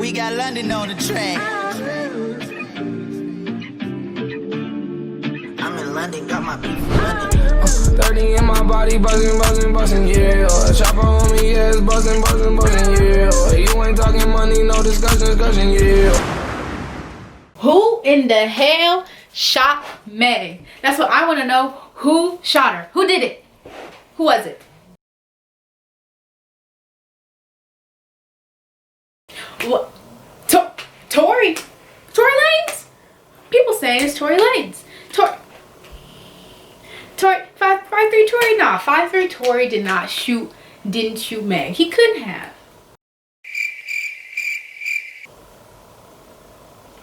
We got London on the track. I'm in London, got my people London. 30 in my body, buzzing, yeah. Chopper on me, yeah, it's buzzing, yeah. You ain't talking money, no discussion, yeah. Who in the hell shot Meg? That's what I want to know. Who shot her? Who did it? Who was it? What? Tory Lanez? People saying it's Tory Lanez. Tory 5'3" Tory? Nah, 5'3" Tory didn't shoot Meg. He couldn't have.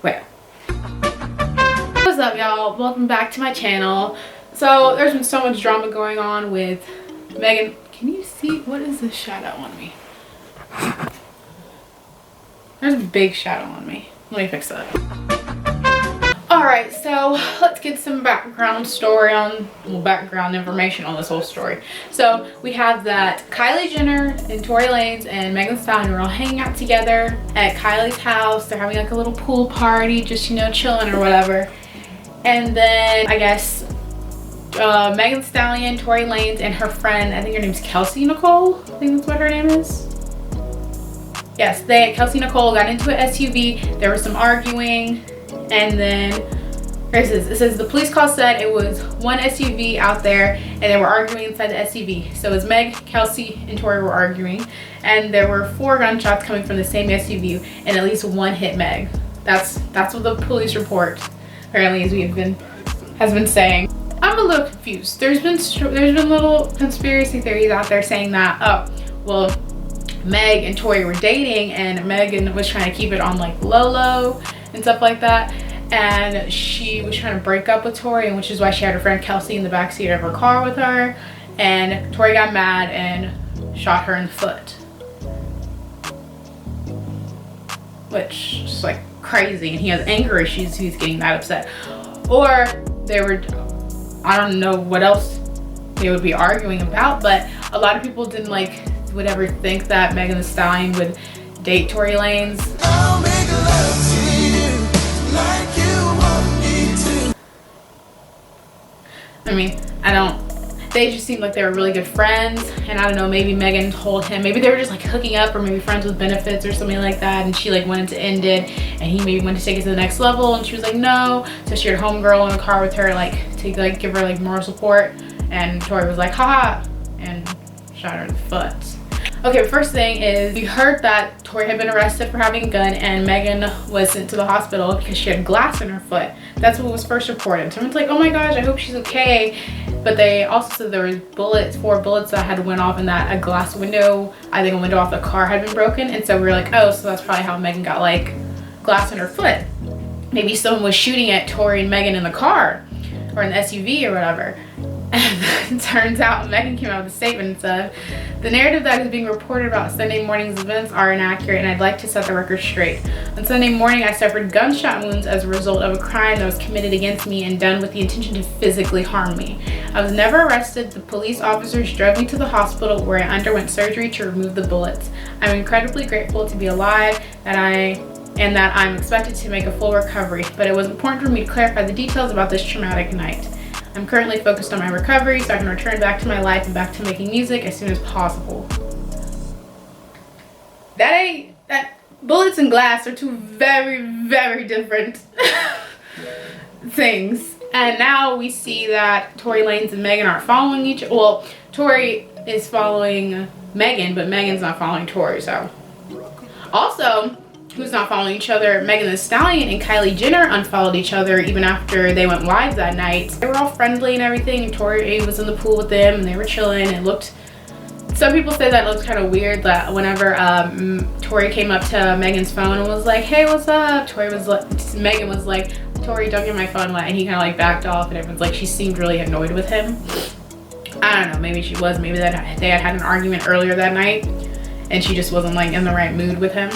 Well, what's up, y'all? Welcome back to my channel. So there's been so much drama going on with Megan. Can you see what is this shadow on me? There's a big shadow on me. Let me fix that. Alright, so let's get some background information on this whole story. So we have that Kylie Jenner and Tory Lanez and Megan Stallion are all hanging out together at Kylie's house. They're having like a little pool party, just, you know, chilling or whatever. And then I guess Megan Stallion, Tory Lanez, and her friend, I think her name's Kelsey Nicole. I think that's what her name is. Yes, Kelsey Nicole got into an SUV. There was some arguing, and then it says the police call said it was one SUV out there, and they were arguing inside the SUV. So it was Meg, Kelsey, and Tory were arguing, and there were 4 gunshots coming from the same SUV, and at least one hit Meg. That's what the police report apparently has been saying. I'm a little confused. There's been little conspiracy theories out there saying that, oh, well, Meg and Tory were dating and Megan was trying to keep it on like low and stuff like that, and she was trying to break up with Tory, and which is why she had her friend Kelsey in the backseat of her car with her, and Tory got mad and shot her in the foot, which is like crazy, and he has anger issues. He's getting that upset, or they were, I don't know what else they would be arguing about, but a lot of people would ever think that Megan Thee Stallion would date Tory Lanez. I'll make love to you like you want me to. I mean, they just seemed like they were really good friends, and I don't know, maybe Megan told him, maybe they were just like hooking up, or maybe friends with benefits or something like that, and she like wanted to end it, and he maybe wanted to take it to the next level, and she was like no. So she had homegirl in the car with her, like to like give her like moral support, and Tory was like haha, and shot her in the foot. Okay, first thing is, we heard that Tory had been arrested for having a gun, and Megan was sent to the hospital because she had glass in her foot. That's what was first reported. Someone's like, oh my gosh, I hope she's okay. But they also said there was 4 bullets that had went off, and that a glass window, I think a window off the car had been broken. And so we were like, oh, so that's probably how Megan got like glass in her foot. Maybe someone was shooting at Tory and Megan in the car or in the SUV or whatever. And it turns out Megan came out with a statement and said, the narrative that is being reported about Sunday morning's events are inaccurate, and I'd like to set the record straight. On Sunday morning, I suffered gunshot wounds as a result of a crime that was committed against me and done with the intention to physically harm me. I was never arrested. The police officers drove me to the hospital where I underwent surgery to remove the bullets. I'm incredibly grateful to be alive, and that I'm expected to make a full recovery, but it was important for me to clarify the details about this traumatic night. I'm currently focused on my recovery so I can return back to my life and back to making music as soon as possible. That bullets and glass are 2 very, very different things. And now we see that Tory Lanez and Megan aren't following each other. Well, Tory is following Megan, but Megan's not following Tory, so. Also, who's not following each other, Megan Thee Stallion and Kylie Jenner unfollowed each other even after they went live that night. They were all friendly and everything, and Tory was in the pool with them and they were chilling. It looked, some people say that looked kind of weird, that whenever Tory came up to Megan's phone and was like, hey, what's up? Megan was like, Tory, don't get my phone wet, and he kind of like backed off, and everyone's like, she seemed really annoyed with him. I don't know, maybe she was, maybe that they had an argument earlier that night and she just wasn't like in the right mood with him.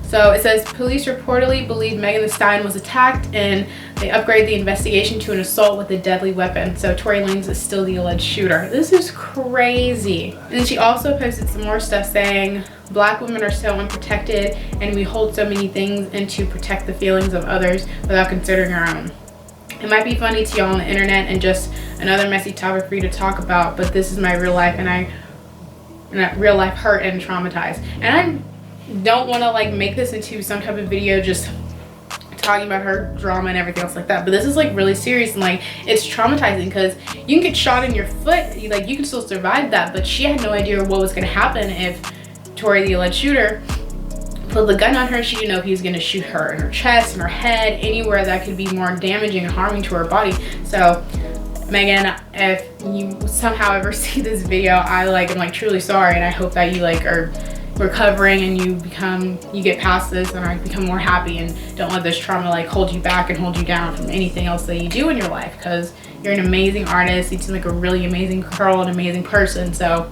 So it says police reportedly believe Megan Thee Stallion was attacked and they upgraded the investigation to an assault with a deadly weapon. So Tory Lanez is still the alleged shooter. This is crazy. And then she also posted some more stuff saying, Black women are so unprotected and we hold so many things in to protect the feelings of others without considering our own. It might be funny to y'all on the internet and just another messy topic for you to talk about, but this is my real life and real life hurt and traumatized. And I don't want to like make this into some type of video just talking about her drama and everything else like that, but this is like really serious and like it's traumatizing because you can get shot in your foot, like you can still survive that, but she had no idea what was going to happen if Tory, the alleged shooter, pulled the gun on her. She didn't know if he was going to shoot her in her chest, in her head, anywhere that could be more damaging and harming to her body. So Megan, if you somehow ever see this video, I am like truly sorry, and I hope that you like are recovering and you get past this and I become more happy and don't let this trauma like hold you back and hold you down from anything else that you do in your life, because you're an amazing artist. You seem like a really amazing girl, an amazing person, so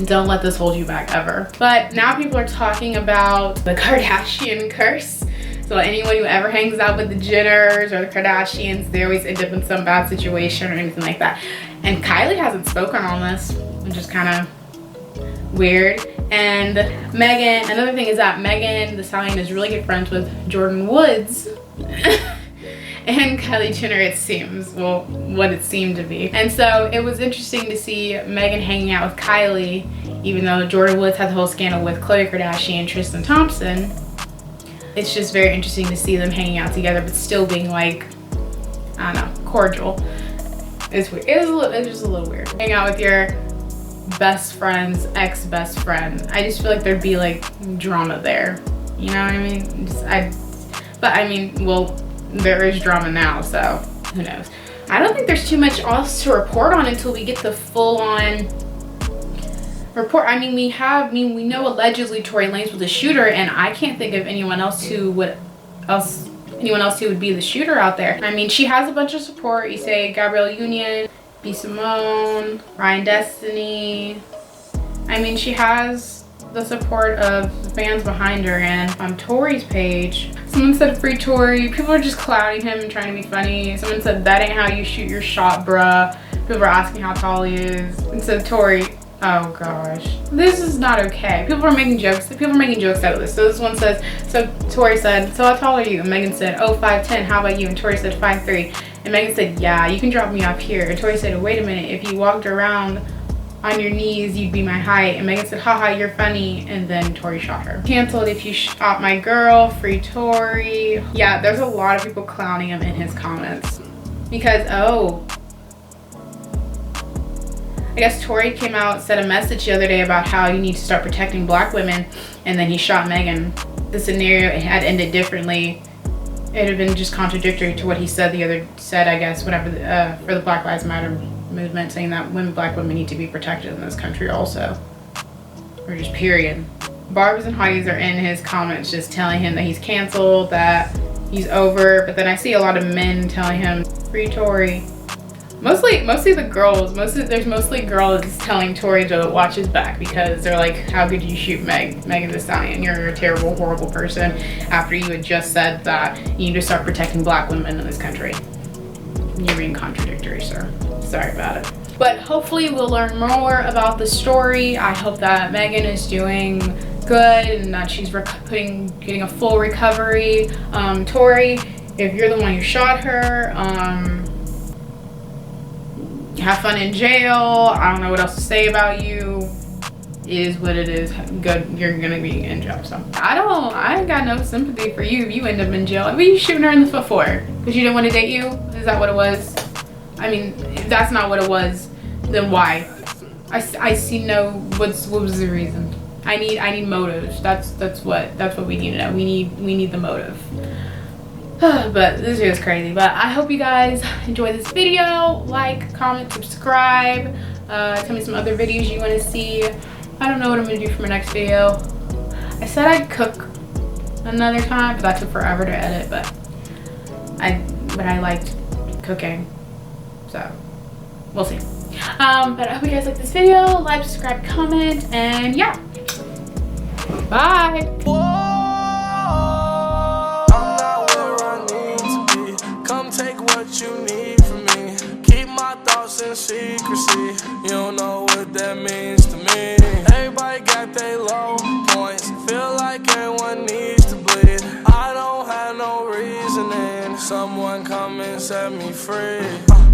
don't let this hold you back ever. But now people are talking about the Kardashian curse. So anyone who ever hangs out with the Jenners or the Kardashians, they always end up in some bad situation or anything like that. And Kylie hasn't spoken on this, which is kind of weird. And Megan, another thing is that Megan Thee Stallion is really good friends with Jordan Woods and Kylie Jenner, it seems, well, what it seemed to be. And so it was interesting to see Megan hanging out with Kylie, even though Jordan Woods had the whole scandal with Khloe Kardashian and Tristan Thompson. It's just very interesting to see them hanging out together, but still being like, I don't know, cordial. It's weird. It was just a little weird. Hang out with your best friend's ex-best friend. I just feel like there'd be like drama there. You know what I mean? But I mean, well, there is drama now, so who knows? I don't think there's too much else to report on until we get the full-on report. I mean, we know allegedly Tory Lanez was the shooter, and I can't think of anyone else who would be the shooter out there. I mean, she has a bunch of support. You say Gabrielle Union, B. Simone, Ryan Destiny. I mean, she has the support of the fans behind her. And on Tory's page, someone said free Tory. People are just clowning him and trying to be funny. Someone said that ain't how you shoot your shot, bruh. People are asking how tall he is. And said Tory, oh gosh, this is not okay. People are making jokes. People are making jokes out of this. So this one says, so Tory said, so how tall are you? And Megan said, oh, 5'10". How about you? And Tory said 5'3". And Megan said, yeah, you can drop me off here. And Tory said, wait a minute, if you walked around on your knees, you'd be my height. And Megan said, haha, you're funny. And then Tory shot her. Canceled if you shot my girl, free Tory. Yeah, there's a lot of people clowning him in his comments. Because, oh, I guess Tory came out, said a message the other day about how you need to start protecting Black women, and then he shot Megan. The scenario had ended differently. It had been just contradictory to what he said I guess, whenever for the Black Lives Matter movement, saying that Black women need to be protected in this country also, or just period. Barbs and hotties are in his comments just telling him that he's canceled, that he's over, but then I see a lot of men telling him free Tory. Mostly the girls. There's mostly girls telling Tory to watch his back, because they're like, how could you shoot Megan Thee Stallion? You're a terrible, horrible person, after you had just said that you need to start protecting Black women in this country. You're being contradictory, sir. Sorry about it. But hopefully we'll learn more about the story. I hope that Megan is doing good and that she's getting a full recovery. Tory, if you're the one who shot her, have fun in jail. I don't know what else to say about you. It is what it is. Good, you're gonna be in jail. So I ain't got no sympathy for you if you end up in jail. What are you shooting her in the foot for? Because you didn't want to date you? Is that what it was? I mean, if that's not what it was, then why? I see no. What was the reason? I need motives. That's what we need to know. We need the motive. But this video is crazy. But I hope you guys enjoy this video. Like, comment, subscribe. Tell me some other videos you want to see. I don't know what I'm gonna do for my next video. I said I'd cook another time, but that took forever to edit. But I liked cooking, so we'll see. But I hope you guys like this video. Like, subscribe, comment, and yeah. Bye. Whoa. in secrecy. You don't know what that means to me. Everybody got their low points. Feel like everyone needs to bleed. I don't have no reasoning. Someone come and set me free.